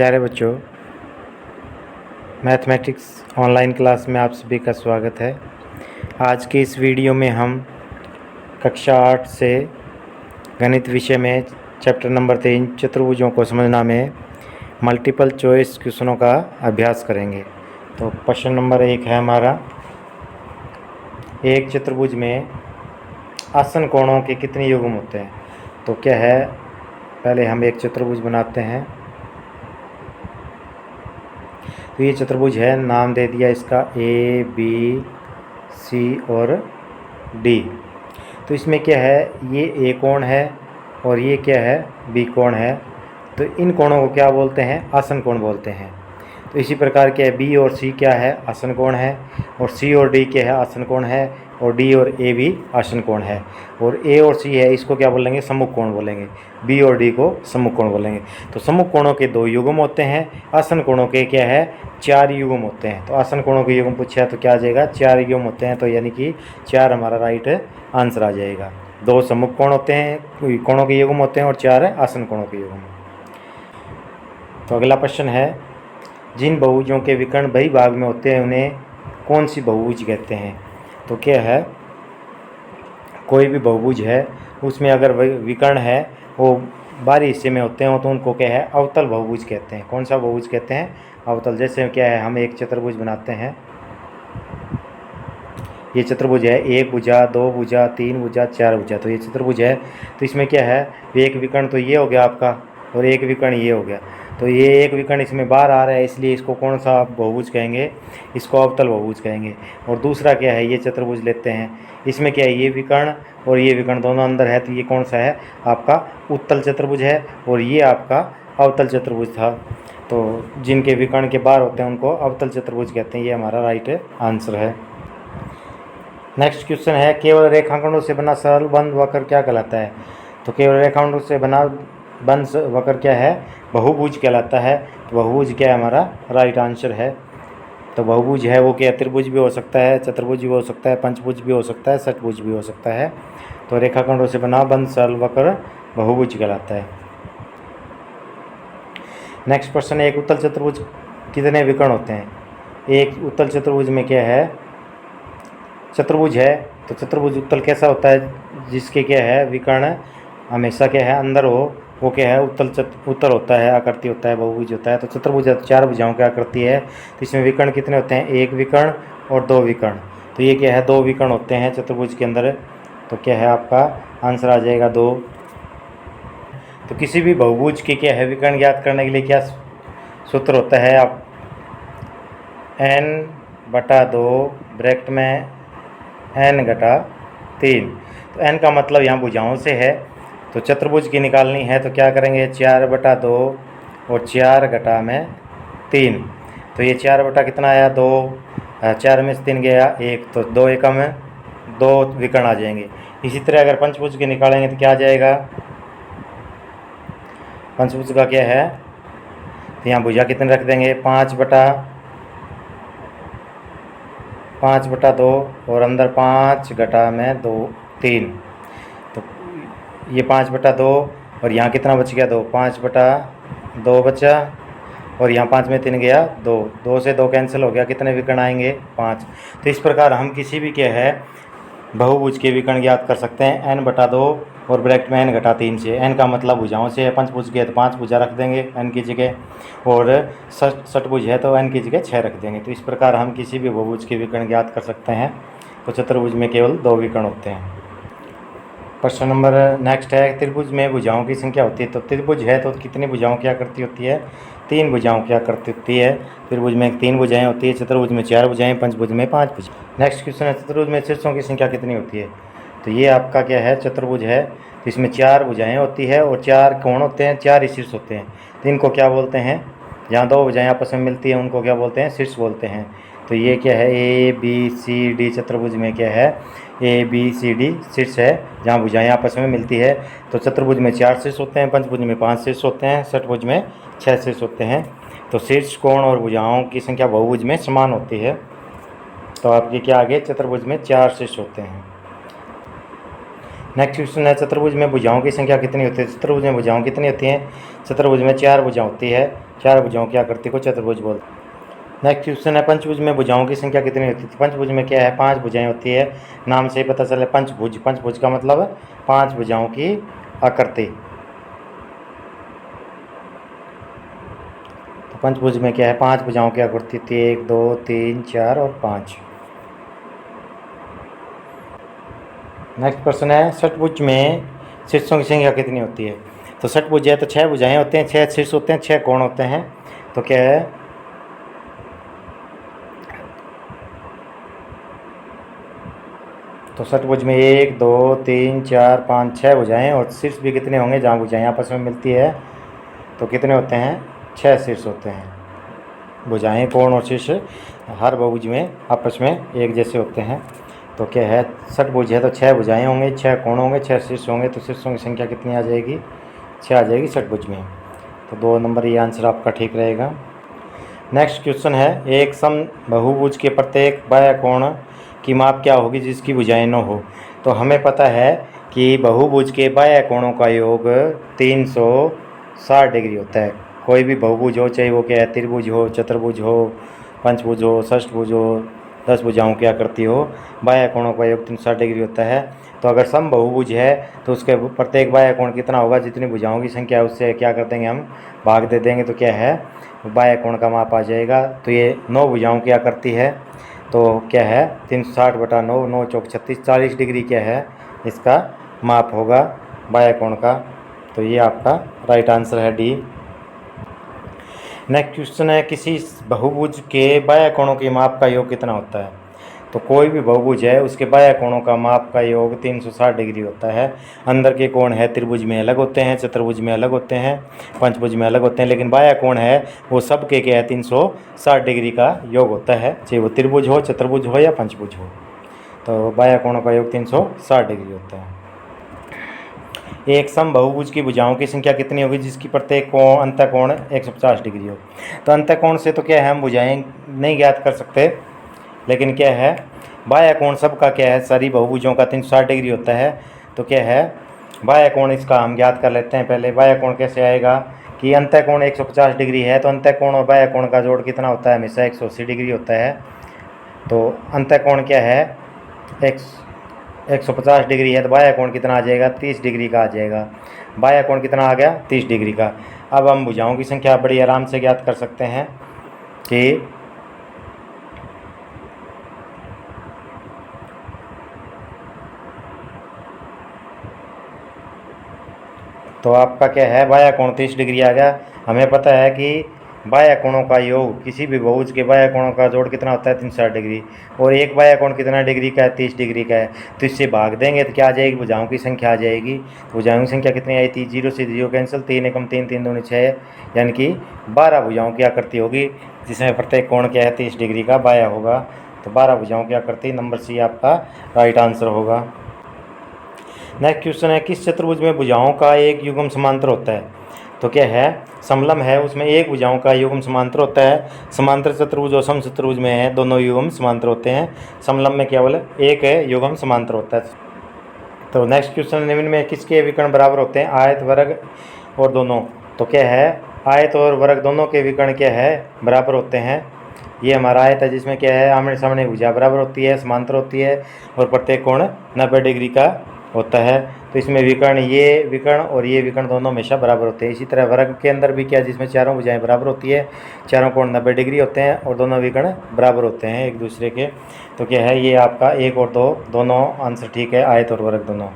प्यारे बच्चों, mathematics online class में आप सभी का स्वागत है। आज के इस वीडियो में हम कक्षा 8 से गणित विषय में चैप्टर नंबर 3 चतुर्भुजों को समझना में मल्टीपल चॉइस क्वेश्चनों का अभ्यास करेंगे। तो क्वेश्चन नंबर 1 है हमारा, एक चतुर्भुज में आसन कोणों के कितने युग्म होते हैं। तो क्या है, पहले हम एक चतुर्भुज बनाते हैं। तो ये चतुर्भुज है, नाम दे दिया इसका ए बी सी और डी। तो इसमें क्या है, ये ए कोण है और ये क्या है, बी कोण है। तो इन कोणों को क्या बोलते हैं, आसन कोण बोलते हैं। तो इसी प्रकार क्या है, बी और सी क्या है, आसन कोण है, और सी और डी क्या है, आसन कोण है, और डी और ए भी आसन कोण है। और ए और सी है, इसको क्या बोलेंगे, सम्मुख कोण बोलेंगे। बी और डी को सम्मुख कोण बोलेंगे। तो सम्मुख कोणों के 2 युग्म होते हैं, आसन कोणों के क्या है, 4 युग्म होते हैं। तो आसन कोणों के युग्म पूछा तो क्या आ जाएगा, 4 युग्म होते हैं। तो यानी कि 4 हमारा राइट आंसर आ जाएगा। 2 सम्मुख कोण होते हैं, कोणों के युग्म होते हैं, और 4 आसन कोणों के युग्म। तो अगला प्रश्न है, जिन बहुभुजों के विकर्ण बही भाग में होते हैं उन्हें कौन सी बहुभुज कहते हैं। तो क्या है, कोई भी बहुभुज है उसमें अगर विकर्ण है वो बाहरी हिस्से में होते हैं तो उनको क्या है, अवतल बहुभुज कहते हैं। कौन सा बहुभुज कहते हैं, अवतल। जैसे क्या है, हम एक चतुर्भुज बनाते हैं। ये चतुर्भुज है, 1 भुजा, 2 भुजा, 3 भुजा, 4 भुजा। तो ये चतुर्भुज है। तो इसमें क्या है, एक विकर्ण तो ये हो गया आपका, और एक विकर्ण ये हो गया। तो ये एक विकर्ण इसमें बाहर आ रहा है, इसलिए इसको कौन सा बहुभुज कहेंगे, इसको अवतल बहुभुज कहेंगे। और दूसरा क्या है, ये चतुर्भुज लेते हैं, इसमें क्या है, ये विकर्ण और ये विकर्ण दोनों अंदर है। तो ये कौन सा है, आपका उत्तल चतुर्भुज है, और ये आपका अवतल चतुर्भुज था। तो जिनके विकर्ण के बाहर होते हैं उनको अवतल चतुर्भुज कहते हैं। ये हमारा राइट आंसर है। नेक्स्ट क्वेश्चन है, केवल रेखाखंडों से बना सरल बंद वक्र क्या कहलाता है। तो केवल रेखाखंडों से बना बंद वक्र क्या है, बहुभुज कहलाता है। तो बहुभुज क्या है, हमारा राइट आंसर है। तो बहुभुज है वो क्या, त्रिभुज भी हो सकता है, चतुर्भुज भी हो सकता है, पंचभुज भी हो सकता है, षटभुज भी हो सकता है। तो रेखाखंडों से बना बंद सरल वक्र बहुभुज कहलाता है। नेक्स्ट प्रश्न है, एक उत्तल चतुर्भुज कितने विकर्ण होते हैं। एक उत्तल चतुर्भुज में क्या है, चतुर्भुज है तो चतुर्भुज उत्तल कैसा होता है, जिसके क्या है, विकर्ण हमेशा क्या है, अंदर हो, वो क्या है, उत्तल होता है, आकृति होता है, बहुभुज होता है। तो चतुर्भुज 4 भुजाओं की आकृति है। तो इसमें विकर्ण कितने होते हैं, 1 विकर्ण और 2 विकर्ण। तो ये क्या है, 2 विकर्ण होते हैं चतुर्भुज के अंदर। तो क्या है, आपका आंसर आ जाएगा 2। तो किसी भी बहुभुज के क्या है, विकर्ण ज्ञात करने के लिए क्या सूत्र होता है, आप n/2 ब्रैकेट में n/3। तो n का मतलब यहाँ भुजाओं से है। तो चतुर्भुज की निकालनी है तो क्या करेंगे, 4/2 और 4/3। तो ये 4 कितना आया, 2, 4 में से 3 गया 1, तो 2 एकम में 2 विकर्ण आ जाएंगे। इसी तरह अगर पंचभुज की निकालेंगे तो क्या आ जाएगा, पंचभुज का क्या है, तो यहाँ भुजा कितने रख देंगे, 5/2 और अंदर 5/3। तो ये 5/2 और यहाँ कितना बच गया, 2, 5/2 बचा, और यहाँ 5 में 3 गया 2, 2 से 2 कैंसिल हो गया, कितने विकर्ण आएंगे, 5। तो इस प्रकार हम किसी भी क्या है, बहुभुज के विकर्ण ज्ञात कर सकते हैं n/2 और ब्रैकेट में n/3 से। n का मतलब भुजाओं से है, पंचभुज के तो 5 भुजा रख देंगे n की जगह, और षटभुज है तो n की जगह 6 रख देंगे। तो इस प्रकार हम किसी भी बहुभुज के विकर्ण ज्ञात कर सकते हैं। तो चतुर्भुज में केवल 2 विकर्ण होते हैं। प्रश्न नंबर नेक्स्ट है, त्रिभुज में भुजाओं की संख्या होती है। तो त्रिभुज है तो कितनी भुजाओं की आकृति होती है, 3 भुजाओं की आकृति होती है। त्रिभुज में 3 भुजाएं होती है, चतुर्भुज में 4 भुजाएं, पंचभुज में 5 भुजाएं। नेक्स्ट क्वेश्चन है, चतुर्भुज में शीर्षों की संख्या कितनी होती है। तो ये आपका क्या है, चतुर्भुज है तो इसमें 4 भुजाएं होती है और 4 कोण होते हैं, 4 ही शीर्ष होते हैं। तो इनको क्या बोलते हैं, जहाँ 2 भुजाएं आपस में मिलती हैं उनको क्या बोलते हैं, शीर्ष बोलते हैं। तो ये क्या है, ए बी सी डी, चतुर्भुज में क्या है, ए बी सी डी शीर्ष है जहाँ भुजाएं आपस में मिलती है। तो चतुर्भुज में 4 शीर्ष होते हैं, पंचभुज में 5 शीर्ष होते हैं, षटभुज में 6 शीर्ष होते हैं। तो शीर्ष, कोण और भुजाओं की संख्या बहुभुज में समान होती है। तो आपके क्या आगे, चतुर्भुज में 4 शीर्ष होते हैं। नेक्स्ट क्वेश्चन है, चतुर्भुज में भुजाओं की संख्या कितनी होती है? चतुर्भुज में भुजाओं कितनी होती हैं? चतुर्भुज में 4 भुजाएं होती है। 4 भुजाओं की आकृति को चतुर्भुज बोलते हैं। नेक्स्ट क्वेश्चन है, पंचभुज में भुजाओं की संख्या कितनी होती है? पंचभुज में क्या है? 5 भुजाएं होती है। नाम से ही पता चले पंचभुज, पंचभुज का मतलब 5 भुजाओं की आकृति। तो पंचभुज में क्या है? 5 भुजाओं की आकृति होती है, 1 2 3 4 और 5। नेक्स्ट प्रश्न है, षटभुज में शीर्षों की संख्या कितनी होती है? तो षटभुज है तो 6 भुजाएं होते हैं, 6 शीर्ष होते हैं, 6 कोण होते हैं। तो क्या है? तो षटभुज में 1 2 3 4 5 6 भुजाएं, और शीर्ष भी कितने होंगे? जहाँ भुजाएं आपस में मिलती है तो कितने होते हैं? 6 शीर्ष होते हैं। भुजाएं, कोण और शीर्ष हर बहुभुज में आपस में एक जैसे होते हैं। तो क्या है? षटभुज है तो 6 भुजाएं होंगे, 6 कोण होंगे, 6 शीर्ष होंगे। तो शीर्षों की संख्या कितनी आ जाएगी? 6 आ जाएगी षटभुज में। तो 2 नंबर ये आंसर आपका ठीक रहेगा। नेक्स्ट क्वेश्चन है, एक समबाहुभुज के प्रत्येक बाह्य कोण की माप क्या होगी जिसकी भुजाएं न हो? तो हमें पता है कि बहुभुज के बाह्य कोणों का योग 360 डिग्री होता है। कोई भी बहुभुज हो, चाहे वो क्या है, त्रिभुज हो, चतुर्भुज हो, पंचभुज हो, षष्ठभुज हो, 10 भुजाओं की आकृति हो, बाह्य कोणों का योग 360 डिग्री होता है। तो अगर समबाहुभुज है तो उसके प्रत्येक बाह्य कोण कितना होगा? जितनी भुजाओं की संख्या है उससे क्या कर देंगे हम? भाग दे देंगे। तो क्या है? बाह्य कोण का माप आ जाएगा। तो ये 9 भुजाओं की आकृति है। तो क्या है? 360/9, 9 चौक 36, 40 डिग्री क्या है इसका माप होगा बाह्य कोण का। तो ये आपका राइट आंसर है डी। नेक्स्ट क्वेश्चन है, किसी बहुभुज के बाह्य कोणों के माप का योग कितना होता है? तो कोई भी बहुभुज है उसके बाह्य कोणों का माप का योग 360 डिग्री होता है। अंदर के कोण है त्रिभुज में अलग होते हैं, चतुर्भुज में अलग होते हैं, पंचभुज में अलग होते हैं, लेकिन बाह्य कोण है वो सब के क्या है? 360 डिग्री का योग होता है, चाहे वो त्रिभुज हो, चतुर्भुज हो या पंचभुज हो। तो बाह्य कोणों का योग 360 डिग्री होता है। एक समबाहुभुज की भुजाओं की संख्या कितनी होगी जिसकी प्रत्येक कोण अंतःकोण 150 डिग्री हो? तो अंतःकोण से तो क्या है, हम भुजाएं नहीं ज्ञात कर सकते, लेकिन क्या है, बाह्य कोण सबका क्या है, सारी बहुभुजों का 360 डिग्री होता है। तो क्या है, बाह्य कोण इसका हम ज्ञात कर लेते हैं। पहले बाह्य कोण कैसे आएगा कि अंतःकोण 150 डिग्री है तो अंतःकोण और बाह्य कोण का जोड़ कितना होता है? हमेशा 180 डिग्री होता है। तो अंतःकोण क्या है? 150 डिग्री है तो बाह्य कोण कितना आ जाएगा? 30 डिग्री का आ जाएगा। बाह्य कोण कितना आ गया? 30 डिग्री का। अब हम भुजाओं की संख्या बड़ी आराम से ज्ञात कर सकते हैं कि तो आपका क्या है, बाह्य कोण 30 डिग्री आ गया। हमें पता है कि बाह्य कोणों का योग, किसी भी बहुभुज के बाह्य कोणों का जोड़ कितना होता है? 360 डिग्री। और एक बाह्य कोण कितना डिग्री का है? 30 डिग्री का है। तो इससे भाग देंगे तो क्या आ जाएगी? भुजाओं की संख्या आ जाएगी। भुजाओं की संख्या कितनी आई थी? 0 से 0 कैंसिल, 3 एकम 3, 3 दूनी 6, यानी कि 12 भुजाओं की आकृति होगी जिसमें प्रत्येक कोण क्या है? 30 डिग्री का बाह्य होगा। तो 12 भुजाओं की आकृति, नंबर सी आपका राइट आंसर होगा। नेक्स्ट क्वेश्चन है, किस चतुर्भुज में भुजाओं का एक युग्म समांतर होता है? तो क्या है, समलंब है उसमें एक भुजाओं का युग्म समांतर होता है। समांतर चतुर्भुज और समचतुर्भुज में है दोनों युग्म समांतर होते हैं। समलंब में क्या बोले? एक है युग्म समांतर होता है। तो नेक्स्ट क्वेश्चन, निम्न में किसके विकर्ण बराबर होते हैं? आयत, वर्ग और दोनों। तो क्या है, आयत और वर्ग दोनों के विकर्ण क्या है? बराबर होते हैं। ये हमारा आयत है जिसमें क्या है, आमने सामने भुजा बराबर होती है, समांतर होती है और प्रत्येक कोण 90 डिग्री का होता है। तो इसमें विकर्ण, ये विकर्ण और ये विकर्ण दोनों हमेशा बराबर होते हैं। इसी तरह वर्ग के अंदर भी क्या, जिसमें चारों भुजाएं बराबर होती है, चारों कोण 90 डिग्री होते हैं और दोनों विकर्ण बराबर होते हैं एक दूसरे के। तो क्या है, ये आपका 1 और 2 दोनों आंसर ठीक है, आयत और वर्ग दोनों।